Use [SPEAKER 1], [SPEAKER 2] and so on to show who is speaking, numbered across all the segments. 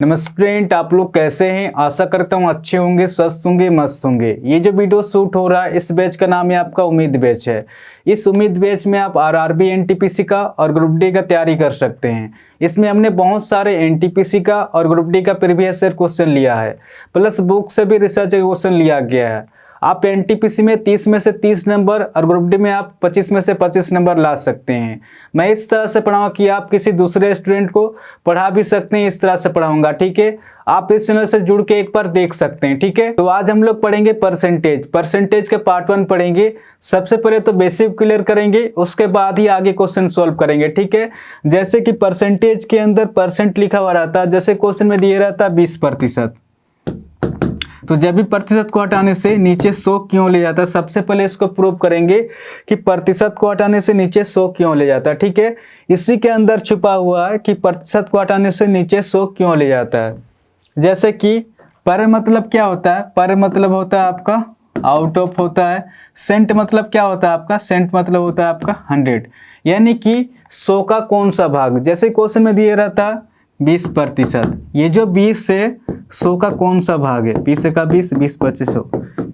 [SPEAKER 1] नमस्ते स्टूडेंट, आप लोग कैसे हैं। आशा करता हूँ अच्छे होंगे, स्वस्थ होंगे, मस्त होंगे। ये जो वीडियो शूट हो रहा है इस बैच का नाम है आपका उम्मीद बैच है। इस उम्मीद बैच में आप आरआरबी एनटीपीसी का और ग्रुप डी का तैयारी कर सकते हैं। इसमें हमने बहुत सारे एनटीपीसी का और ग्रुप डी का प्रीवियस ईयर क्वेश्चन लिया है, प्लस बुक से भी रिसर्च क्वेश्चन लिया गया है। आप एनटीपीसी में 30 में से 30 नंबर और ग्रुप डी में आप 25 में से 25 नंबर ला सकते हैं। मैं इस तरह से पढ़ाऊंगा कि आप किसी दूसरे स्टूडेंट को पढ़ा भी सकते हैं। इस तरह से पढ़ाऊंगा, ठीक है। आप इस चैनल से जुड़ के एक बार देख सकते हैं, ठीक है। तो आज हम लोग पढ़ेंगे परसेंटेज के पार्ट 1 पढ़ेंगे। सबसे पहले तो बेसिक क्लियर करेंगे, उसके बाद ही आगे क्वेश्चन सॉल्व करेंगे, ठीक है। जैसे कि परसेंटेज के अंदर परसेंट लिखा हुआ रहता है, जैसे क्वेश्चन में दिया रहता है 20%। तो जब भी प्रतिशत को हटाने से नीचे 100 क्यों ले जाता है, सबसे पहले इसको प्रूव करेंगे कि प्रतिशत को हटाने से नीचे 100 क्यों ले जाता है, ठीक है। इसी के अंदर छुपा हुआ है कि प्रतिशत को हटाने से नीचे 100 क्यों ले जाता है। जैसे कि पर मतलब क्या होता है, पर मतलब होता है आपका आउट ऑफ होता है। सेंट मतलब क्या होता है आपका, सेंट मतलब होता है आपका 100, यानी कि 100 का कौन सा भाग। जैसे क्वेश्चन में दिया रहता है 20%, ये जो 20 से 100 का कौन सा भाग है, 20 का 20, 20 25 100,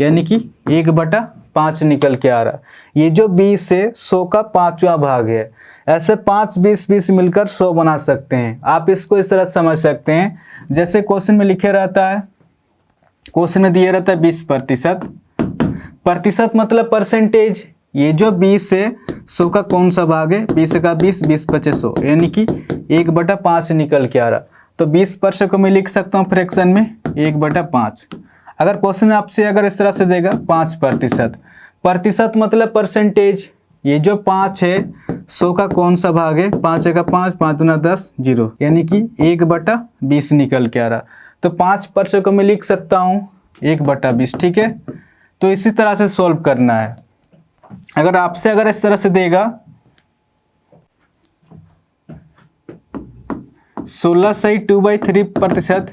[SPEAKER 1] यानी कि 1/5 निकल के आ रहा। ये जो 20 से 100 का 5वां भाग है। ऐसे 5 20 20 मिलकर 100 बना सकते हैं। आप इसको इस तरह समझ सकते हैं। जैसे क्वेश्चन में लिखे रहता है, क्वेश्चन में दिया रहता है 20%, प्रतिशत मतलब परसेंटेज। ये जो 20 से 100 का कौन सा भाग है, 20 का 20, 20 25 100, यानी कि 1/5 निकल के आ रहा। तो 20% को मैं लिख सकता हूँ फ्रैक्शन में 1/5। अगर क्वेश्चन आपसे अगर इस तरह से देगा 5%, प्रतिशत मतलब परसेंटेज। ये जो 5 है 100 का कौन सा भाग है, 5 का 5, 5 दूना 10, 0, यानी कि 1/20 निकल के आ रहा। तो 5% को मैं लिख सकता हूँ 1/20, ठीक है। तो इसी तरह से सॉल्व करना है। अगर आपसे अगर इस तरह से देगा 16 सही 2/3%,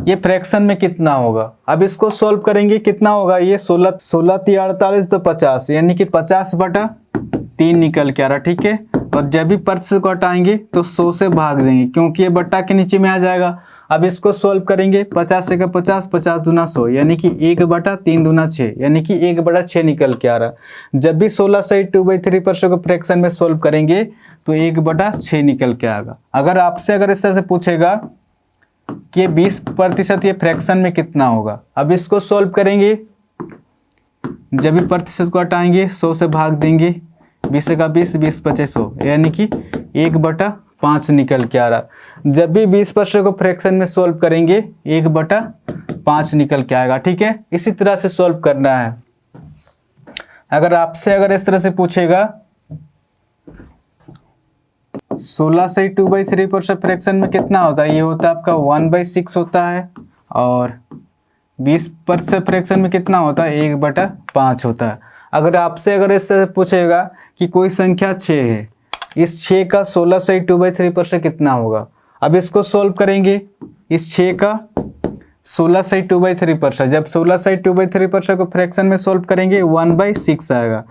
[SPEAKER 1] ये फ्रैक्शन में कितना होगा। अब इसको सॉल्व करेंगे, कितना होगा ये 16 3 तो 50, यानी कि 50/3 निकल के आ रहा, ठीक है। और जब भी प्रतिशत को हटाएंगे तो 100 से भाग देंगे, क्योंकि ये बट्टा के नीचे में आ जाएगा। अब इसको सॉल्व करेंगे, 50 से का 50, 50 दूना 100, यानी कि 1/3 दूना 6, यानी कि 1/6 निकल के आ रहा। जब भी 16 सही 2/3% को फ्रैक्शन में सॉल्व करेंगे तो 1/6 निकल के आएगा। अगर आपसे अगर इस तरह से पूछेगा कि 20% ये फ्रैक्शन में कितना होगा, अब इसको सॉल्व करेंगे। जब भी प्रतिशत को हटाएंगे 100 से भाग देंगे, 20 का 20, 20 25 100, यानी कि 1/5 निकल के आ रहा। जब भी 20% को फ्रैक्शन में सॉल्व करेंगे 1/5 निकल के आएगा, ठीक है। इसी तरह से सॉल्व करना है। अगर आपसे अगर इस तरह से पूछेगा 16 से 2/3% फ्रैक्शन में कितना होता है, ये होता है आपका 1/6 होता है। और 20% फ्रैक्शन में कितना होता है, 1/5 होता है। अगर आपसे अगर इस तरह से पूछेगा कि कोई संख्या 6 है, इस 6 का 16 से 2/3% कितना होगा। अब इसको सॉल्व करेंगे। इस 6 का 16 से 2/3%, जब 16 से 2/3% को फ्रैक्शन में सॉल्व करेंगे 1/6 आएगा।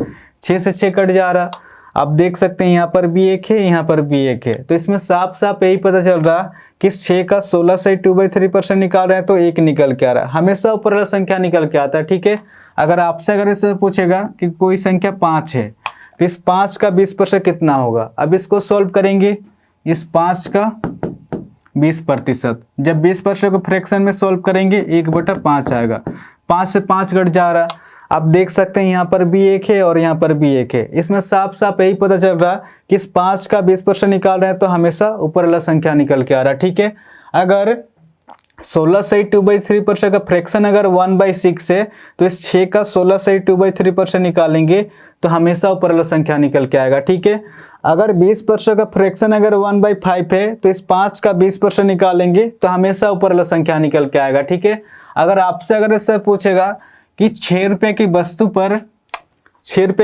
[SPEAKER 1] 6 से 6 कट जा रहा। आप देख सकते हैं यहाँ पर भी 1 है, यहाँ पर भी 1 है। तो इसमें साफ साफ यही पता चल रहा कि इस 6 का 16 से 2/3% निकाल रहे हैं तो 1 निकल के आ रहा है। हमेशा ऊपर वाला संख्या निकल के आता है, ठीक है। अगर आपसे अगर इससे पूछेगा कि कोई संख्या 5 है, तो इस 5 का 20% कितना होगा। अब इसको सॉल्व करेंगे। इस 5 का 20%, जब 20% को फ्रैक्शन में सॉल्व करेंगे 1/5 आएगा। 5 से 5 घट जा रहा। आप देख सकते हैं यहाँ पर भी 1 है और यहाँ पर भी 1 है। इसमें साफ साफ यही पता चल रहा कि इस 5 का 20% निकाल रहे हैं तो हमेशा ऊपर वाला संख्या निकल के आ रहा, ठीक है। अगर 16 से 2/3% का फ्रैक्शन अगर 1/6 है, तो इस 6 का 16 से 2/3% निकालेंगे तो हमेशा ऊपर वाला संख्या निकल के आएगा, ठीक है। अगर 20% का फ्रैक्शन अगर 1/5 है, तो इस 5 का 20% निकालेंगे तो हमेशा ऊपर वाला संख्या निकल के आएगा, ठीक है। अगर आपसे अगर इससे पूछेगा कि 6 रुपये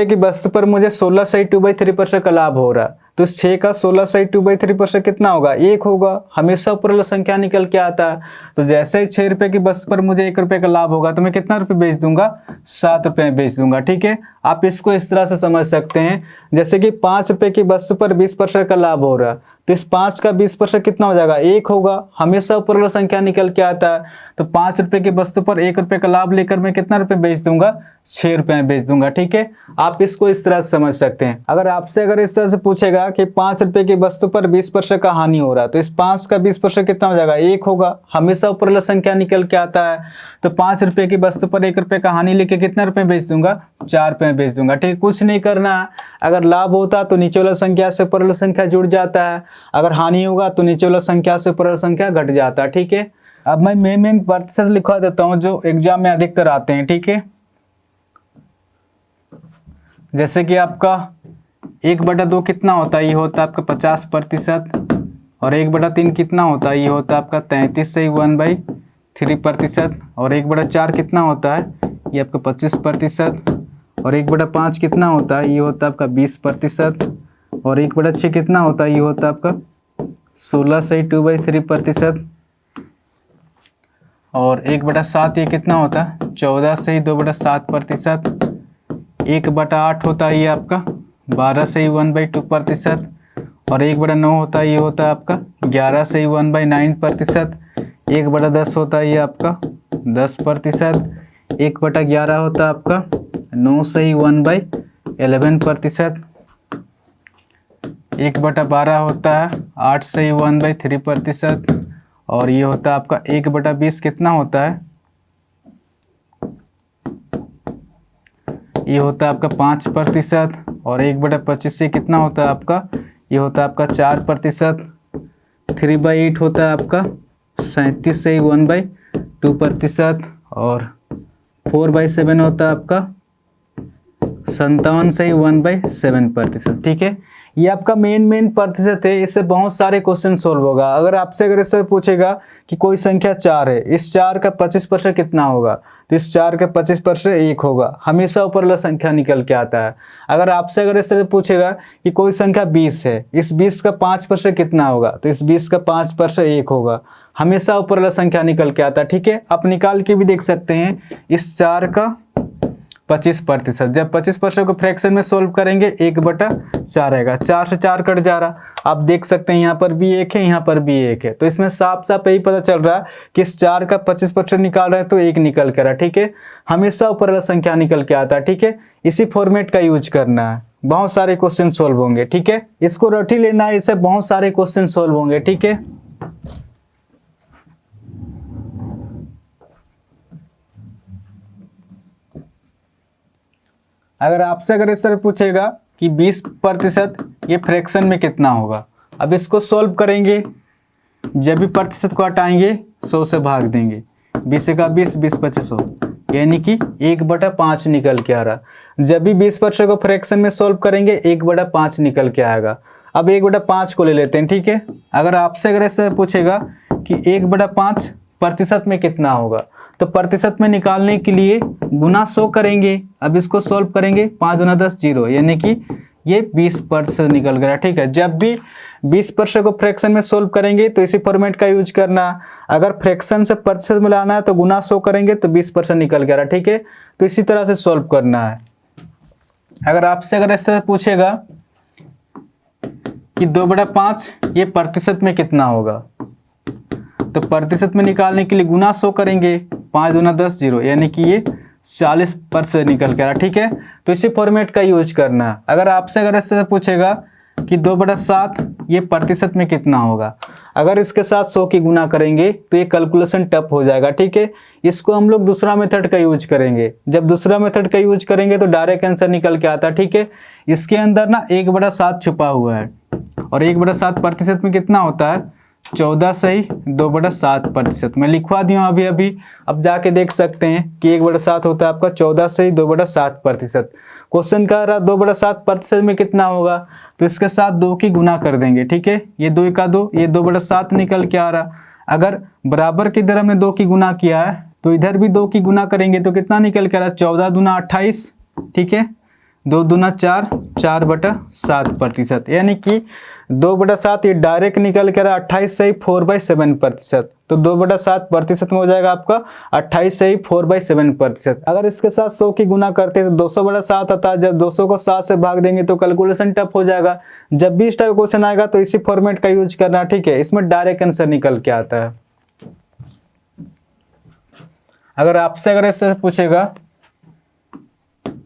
[SPEAKER 1] की वस्तु पर मुझे 16 से 2/3% का लाभ हो रहा, तो 6 का 16 से 2/3% कितना होगा, 1 होगा। हमेशा ऊपर वाला संख्या निकल के आता है। तो जैसे ही 6 रुपये की वस्तु पर मुझे 1 रुपये का लाभ होगा तो मैं कितना रुपये बेच दूंगा, 7 रुपये बेच दूंगा, ठीक है। आप इसको इस तरह से समझ सकते हैं। जैसे कि 5 रुपये की वस्तु पर 20% का लाभ हो रहा, तो इस 5 का 20% कितना हो जाएगा, 1 होगा। हमेशा ऊपर वाला संख्या निकल के आता है। तो 5 रुपए की वस्तु पर 1 रुपए का लाभ लेकर मैं कितना रुपए बेच दूंगा, 6 रुपए में बेच दूंगा। ठीक है, आप इसको इस तरह से समझ सकते हैं। अगर आपसे इस तरह से पूछेगा कि 5 रुपए की वस्तु पर 20% का हानि हो रहा है, तो इस 5 का 20% कितना हो जाएगा, 1 होगा। हमेशा ऊपर वाला संख्या निकल के आता है। तो 5 रुपए की वस्तु पर 1 रुपए का हानि लेके कितना रुपए बेच दूंगा, 4 रुपए में बेच दूंगा। ठीक, कुछ नहीं करना है। अगर लाभ होता तो नीचे वाला संख्या से ऊपर वाला संख्या जुड़ जाता है, अगर हानि होगा तो नीचे वाला संख्या से ऊपर वाला संख्या घट जाता है। ठीक है, अब मैं मेन प्रतिशत लिखवा देता हूं जो एग्जाम में अधिकतर आते हैं। ठीक है, जैसे कि आपका 1/2 कितना होता है, ये होता है आपका 50%। और 1/3 कितना होता है, ये होता है आपका 33 से 1/3%। और 1/4 कितना होता है, ये आपका 25%। और 1/5 कितना होता है, ये होता है आपका 20%। और 1/6 कितना होता है, ये होता है आपका 16 से 2/3%। और 1/7 ये कितना होता है, 14 से 2/7%। 1/8 होता है ये आपका 12 से 1/2%। और 1/9 होता है, ये होता है आपका 11 से 1/9%। 1/10 होता है ये आपका 10%। 1/11 होता है आपका 9 से 1/11%। 1/12 होता है 8 से 1/3%। और ये होता है आपका 1/20 कितना होता है, ये होता है आपका 5%। और 1/25 से कितना होता है आपका, ये होता है आपका 4%। 3/8 होता है आपका 37 से 1/2%। और 4/7 होता है आपका 57 से 1/7%। ठीक है, ये आपका मेन प्रतिशत है। इससे बहुत सारे क्वेश्चन सोल्व होगा। अगर आपसे इससे पूछेगा कि कोई संख्या 4 है, इस 4 का 25% कितना होगा, तो इस 4 का 25% 1 होगा। हमेशा ऊपर वाला संख्या निकल के आता है। अगर आपसे इससे पूछेगा कि कोई संख्या 20 है, इस 20 का 5% कितना होगा, तो इस 20 का 5% 1 होगा। हमेशा ऊपर वाला संख्या निकल के आता है। ठीक है, आप निकाल के भी देख सकते हैं। इस 4 का 25%, जब 25% को फ्रैक्शन में सोल्व करेंगे 1/4 आएगा। 4 से 4 कट जा रहा, आप देख सकते हैं यहाँ पर भी 1 है, यहाँ पर भी 1 है। तो इसमें साफ साफ यही पता चल रहा है कि इस 4 का 25% निकाल रहे हैं तो 1 निकल कर रहा। ठीक है, हमेशा ऊपर वाला संख्या निकल के आता है। ठीक है, इसी फॉर्मेट का यूज करना है, बहुत सारे क्वेश्चन सोल्व होंगे। ठीक है, इसको रट ही लेना है, इससे बहुत सारे क्वेश्चन सोल्व होंगे। ठीक है, अगर आपसे इस तरह पूछेगा कि 20% ये फ्रैक्शन में कितना होगा, अब इसको सोल्व करेंगे। जब भी प्रतिशत को हटाएंगे 100 से भाग देंगे। 20 का 20, 20×25 100, यानी कि 1/5 निकल के आ रहा। जब भी 20% को फ्रैक्शन में सोल्व करेंगे 1/5 निकल के आएगा। अब 1/5 को ले लेते हैं। ठीक है, अगर आपसे ऐसे पूछेगा कि 1/5 प्रतिशत में कितना होगा, तो प्रतिशत में निकालने के लिए गुना 100 करेंगे। अब इसको सॉल्व करेंगे, 5 दूना 10 0, यानी कि ये 20% निकल गया। ठीक है, जब भी 20% को फ्रैक्शन में सोल्व करेंगे तो इसी फॉर्मेट का यूज करना। अगर फ्रैक्शन से प्रतिशत में लाना है तो गुना 100 करेंगे तो 20% निकल गया। ठीक है, तो इसी तरह से सोल्व करना है। अगर आपसे ऐसे पूछेगा कि 2/5 ये प्रतिशत में कितना होगा, तो प्रतिशत में निकालने के लिए गुना 100 करेंगे। 5 दूना 10 0, यानी कि ये 40% निकल कर। ठीक है, तो इसी फॉर्मेट का यूज करना है। अगर आपसे ऐसे पूछेगा कि 2/7 ये प्रतिशत में कितना होगा, अगर इसके साथ 100 की गुना करेंगे तो ये कैलकुलेशन टफ हो जाएगा। ठीक है, इसको हम लोग दूसरा मेथड का यूज करेंगे। जब दूसरा मेथड का यूज करेंगे तो डायरेक्ट आंसर निकल के आता है। ठीक है, इसके अंदर ना 1/7 छुपा हुआ है, और 1/7 प्रतिशत में कितना होता है, 14 से 2/7%। मैं लिखवा दिया अभी। अब जाके देख सकते हैं कि 1/7 होता है आपका 14 से 2/7%। क्वेश्चन कह रहा 2/7% में कितना होगा, तो इसके साथ 2 की गुना कर देंगे। ठीक है, ये 2 का 2, ये 2/7 निकल के आ रहा। अगर बराबर की इधर हमने 2 की गुना किया है तो इधर भी 2 की गुना करेंगे तो कितना निकल के आ रहा, 14 दूना 28। ठीक है, 2 दूना 4, 4/7%, यानी कि 2/7 ये डायरेक्ट निकल कर 28 सही 4/7%। तो 2/7% में हो जाएगा आपका 28 सही 4/7%। अगर इसके साथ 100 की गुना करते हैं तो 200/7 आता है। जब 200 को 7 से भाग देंगे तो कैलकुलेशन टफ हो जाएगा। जब भी इस टाइप क्वेश्चन आएगा तो इसी फॉर्मेट का यूज करना, ठीक है। इसमें डायरेक्ट आंसर निकल के आता है। अगर आपसे अगर ऐसे पूछेगा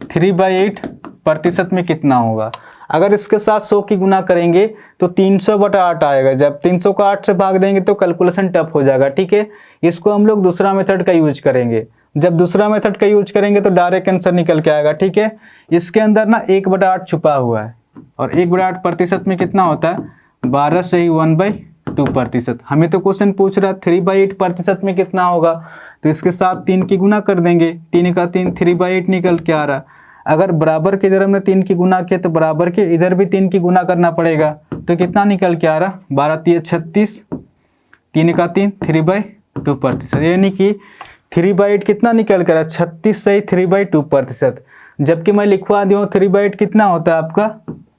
[SPEAKER 1] 3/8% में कितना होगा, अगर इसके साथ 100 की गुना करेंगे तो 300/8 आएगा। जब 300 को 8 से भाग देंगे तो कैलकुलेशन टफ हो जाएगा, ठीक है। इसको हम लोग दूसरा मेथड का यूज करेंगे। जब दूसरा मेथड का यूज करेंगे तो डायरेक्ट आंसर निकल के आएगा, ठीक है। इसके अंदर ना 1/8 छुपा हुआ है और 1/8% में कितना होता है 12 से ही 1/2%। हमें तो क्वेश्चन पूछ रहा है 3/8% में कितना होगा, तो इसके साथ 3 की गुना कर देंगे। 3 का 3 3/8 निकल के आ रहा। अगर बराबर के इधर हमने 3 की गुना किया तो बराबर के इधर भी 3 की गुना करना पड़ेगा। तो कितना निकल के आ रहा 12 3 36, 3 का 3 3/2%। यानी कि 3/8 कितना निकल कर 36 सही 3/2%। जबकि मैं लिखवा दिया 3/8 कितना होता है आपका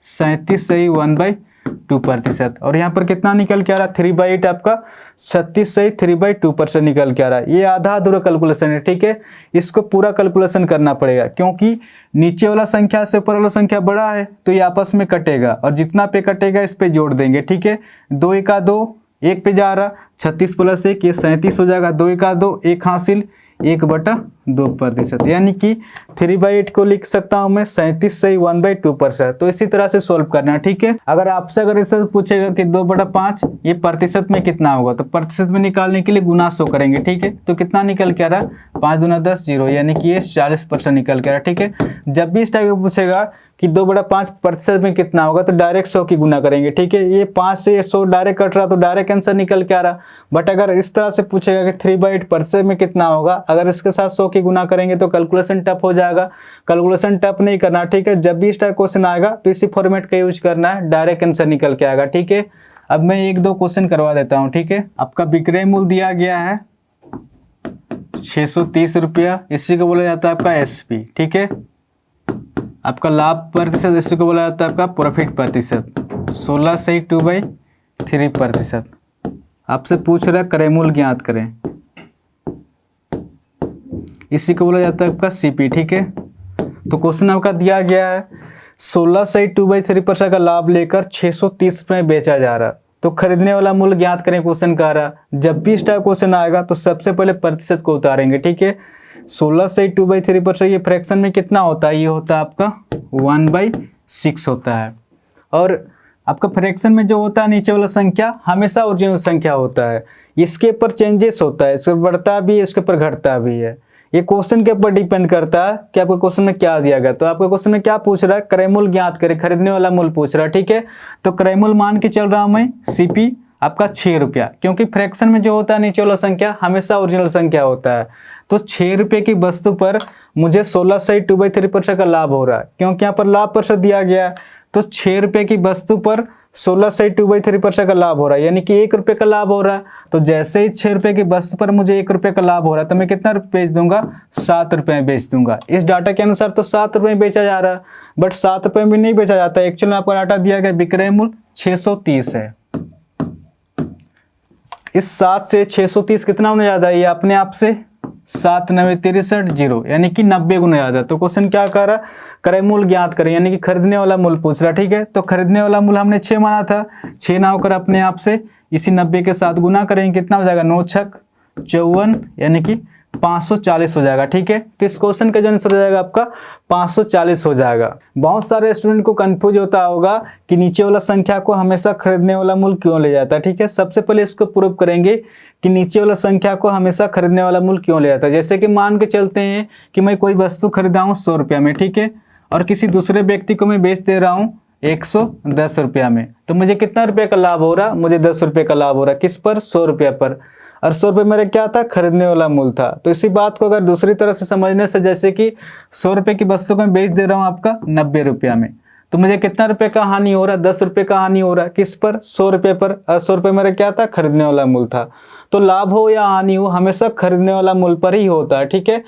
[SPEAKER 1] 37 सही 1/2%। और यहाँ पर कितना निकल के आ रहा 3/8 आपका 36 सही 3/2% निकल के आ रहा है। ये आधा अधूरा कैलकुलेशन है, ठीक है। इसको पूरा कैलकुलेशन करना पड़ेगा क्योंकि नीचे वाला संख्या से ऊपर वाला संख्या बड़ा है तो ये आपस में कटेगा और जितना पे कटेगा इस पे जोड़ देंगे, ठीक है। 2 1 2 1 पे जा रहा 36 + 1 ये 37 हो जाएगा। 2 1 2 1 हासिल 1/2%। यानी कि 3/8 को लिख सकता हूं मैं 37 सही 1/2%। तो इसी तरह से सोल्व करना, ठीक है। अगर आपसे अगर इसे पूछेगा कि 2/5 ये प्रतिशत में कितना होगा, तो प्रतिशत में निकालने के लिए गुना 100 करेंगे, ठीक है। तो कितना निकल के आ रहा 5 दूना 10 0, यानी कि ये 40% निकल के आ रहा, ठीक है। जब भी इस टाइप का पूछेगा कि 2/5% में कितना होगा तो डायरेक्ट 100 की गुना करेंगे, ठीक है। ये 5 से 100 डायरेक्ट कट रहा तो डायरेक्ट आंसर निकल के आ रहा। बट अगर इस तरह से पूछेगा कि 3/8% में कितना होगा, अगर इसके साथ 100 की गुना करेंगे तो कैलकुलेशन टफ हो जाएगा। कैलकुलेशन टफ नहीं करना, ठीक है। जब भी इस टाइप क्वेश्चन आएगा तो इसी फॉर्मेट का यूज करना है, डायरेक्ट आंसर निकल के आएगा, ठीक है। अब मैं 1-2 क्वेश्चन करवा देता हूँ, ठीक है। आपका विक्रय मूल्य दिया गया है 630 रुपया, इसी को बोला जाता है आपका एसपी, ठीक है। आपका लाभ प्रतिशत इसी को बोला जाता है आपका प्रॉफिट प्रतिशत। 16 सही 2/3%। आपसे पूछ रहा है क्रय मूल्य ज्ञात करें, इसी को बोला जाता है आपका सीपी, ठीक है। तो क्वेश्चन आपका दिया गया है 16 सही 2/3% का लाभ लेकर 630 रुपये में बेचा जा रहा, तो खरीदने वाला मूल्य ज्ञात करें क्वेश्चन का रहा। जब भी इस टाइप क्वेश्चन आएगा तो सबसे पहले प्रतिशत को उतारेंगे, ठीक है। 16 से 2/3% ये फ्रैक्शन में कितना होता है, ये होता है आपका 1/6 होता है। और आपका फ्रैक्शन में जो होता है नीचे वाला संख्या हमेशा ओरिजिनल संख्या होता है। इसके ऊपर चेंजेस होता है, इसके बढ़ता भी है, इसके ऊपर घटता भी है। ये क्वेश्चन के ऊपर डिपेंड करता है कि आपके क्वेश्चन में क्या दिया गया। तो आपके क्वेश्चन में क्या पूछ रहा है, क्रय मूल्य ज्ञात करें, खरीदने वाला मूल्य पूछ रहा है, ठीक है। तो क्रय मूल्य मान के चल रहा हूं मैं सीपी आपका 6 रुपया, क्योंकि फ्रैक्शन में जो होता है नीचे वाला संख्या हमेशा ओरिजिनल संख्या होता है। तो 6 रुपये की वस्तु पर मुझे 16 सही 2/3% का लाभ हो रहा है, क्योंकि यहाँ पर लाभ प्रतिशत दिया गया है। तो 6 रुपये की वस्तु पर 16 सही 2/3% का लाभ हो रहा है, यानी कि 1 रुपये का लाभ हो रहा है। तो जैसे ही 6 रुपये की वस्तु पर मुझे 1 रुपये का लाभ हो रहा है तो मैं कितना बेच दूंगा 7 रुपये में बेच दूंगा। इस डाटा के अनुसार तो 7 रुपये में बेचा जा रहा है, बट 7 रुपये में नहीं बेचा जाता है। एक्चुअली में आपका डाटा दिया गया विक्रय मूल्य 630 है। इस 7 से 630 कितना होने ज़्यादा है, ये अपने आप से 7 9 63 0, यानी कि 90 गुना ज़्यादा। तो क्वेश्चन क्या कर रहा है, क्रय मूल्य ज्ञात करें, यानी कि खरीदने वाला मूल्य पूछ रहा, ठीक है। तो खरीदने वाला मूल्य हमने 6 माना था, 6 ना होकर अपने आप से इसी 90 के साथ गुना करेंगे, कितना हो जाएगा 9 छक 54, यानी कि 540 हो जाएगा, ठीक है। तो इस क्वेश्चन का जो आंसर हो जाएगा आपका 540 हो जाएगा। बहुत सारे स्टूडेंट को कंफ्यूज होता होगा कि नीचे वाला संख्या को हमेशा खरीदने वाला मूल्य क्यों ले जाता है, ठीक है। सबसे पहले इसको प्रूव करेंगे कि नीचे वाला संख्या को हमेशा खरीदने वाला मूल्य क्यों ले जाता है। जैसे कि मान के चलते हैं कि मैं कोई वस्तु खरीदा हूँ 100 रुपया में, ठीक है, और किसी दूसरे व्यक्ति को मैं बेच दे रहा हूँ 110 रुपया में, तो मुझे कितना रुपये का लाभ हो रहा, मुझे 10 रुपये का लाभ हो रहा। किस पर, 100 रुपये पर। और 100 रुपये मेरा क्या था, खरीदने वाला मूल्य था। तो इसी बात को अगर दूसरी तरह से समझने से, जैसे कि 100 रुपये की वस्तु को मैं बेच दे रहा हूँ आपका 90 रुपया में, तो मुझे कितना रुपये का हानि हो रहा, 10 रुपये का हानि हो रहा। किस पर, 100 रुपये पर। और 100 रुपये मेरा क्या था, खरीदने वाला मूल्य था। तो लाभ हो या हानि हो हमेशा खरीदने वाला मूल्य पर ही होता है, ठीक है।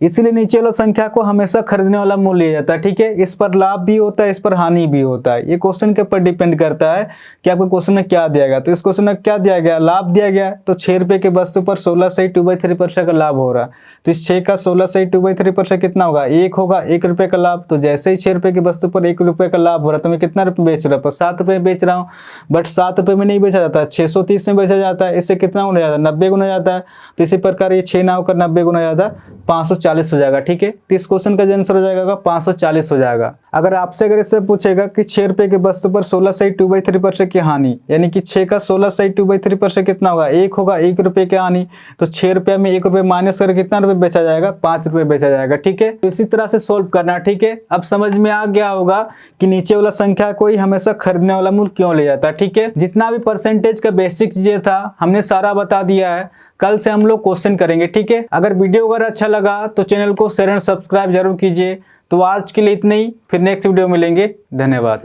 [SPEAKER 1] इसीलिए नीचे वाला संख्या को हमेशा खरीदने वाला मूल्य लिया जाता है। ठीक है, इस पर लाभ भी होता है, इस पर हानि भी होता है। ये क्वेश्चन के ऊपर डिपेंड करता है कि आपको क्वेश्चन में क्या दिया गया। तो इस क्वेश्चन में क्या दिया गया, लाभ दिया गया, तो 6 रुपए के वस्तु पर 16 से 2/3% का लाभ हो रहा। तो इस 6 का 16 से 2/3% कितना होगा, 1 होगा, 1 रुपए का लाभ। तो जैसे ही 6 रुपए की वस्तु पर 1 रुपए का लाभ हो रहा, तो मैं कितना रुपए बेच रहा हूँ, 7 रुपए बेच रहा हूँ। बट 7 रुपए में नहीं बेचा जाता, 630 में बेचा जाता है। इससे कितना गुना जाता है, 90 गुना जाता है। तो इसी प्रकार ये 6 ना होकर 90 गुना जाता, 540 हो जाएगा। ठीक है, तो इस क्वेश्चन का जो आंसर हो जाएगा 540 हो जाएगा। अगर आपसे अगर इससे पूछेगा कि 6 रुपए की वस्तु पर 16 से 2/3% की हानि, यानी कि 6 का 16 से 2/3% कितना होगा, 1 होगा, 1 रुपए की हानि। तो 6 रुपए में 1 रुपए माइनस करके कितना रुपए बेचा जाएगा, 5 रुपए बेचा जाएगा। ठीक है, तो इसी तरह से सोल्व करना। ठीक है, अब समझ में आ गया होगा कि नीचे वाला संख्या को ही हमेशा खरीदने वाला मूल्य क्यों ले जाता है। ठीक है, जितना भी परसेंटेज का बेसिक चीजें था हमने सारा बता दिया है। कल से हम लोग क्वेश्चन करेंगे। ठीक है, अगर वीडियो अगर अच्छा लगा तो चैनल को शेयर एंड सब्सक्राइब जरूर कीजिए। तो आज के लिए इतना ही, फिर नेक्स्ट वीडियो मिलेंगे। धन्यवाद।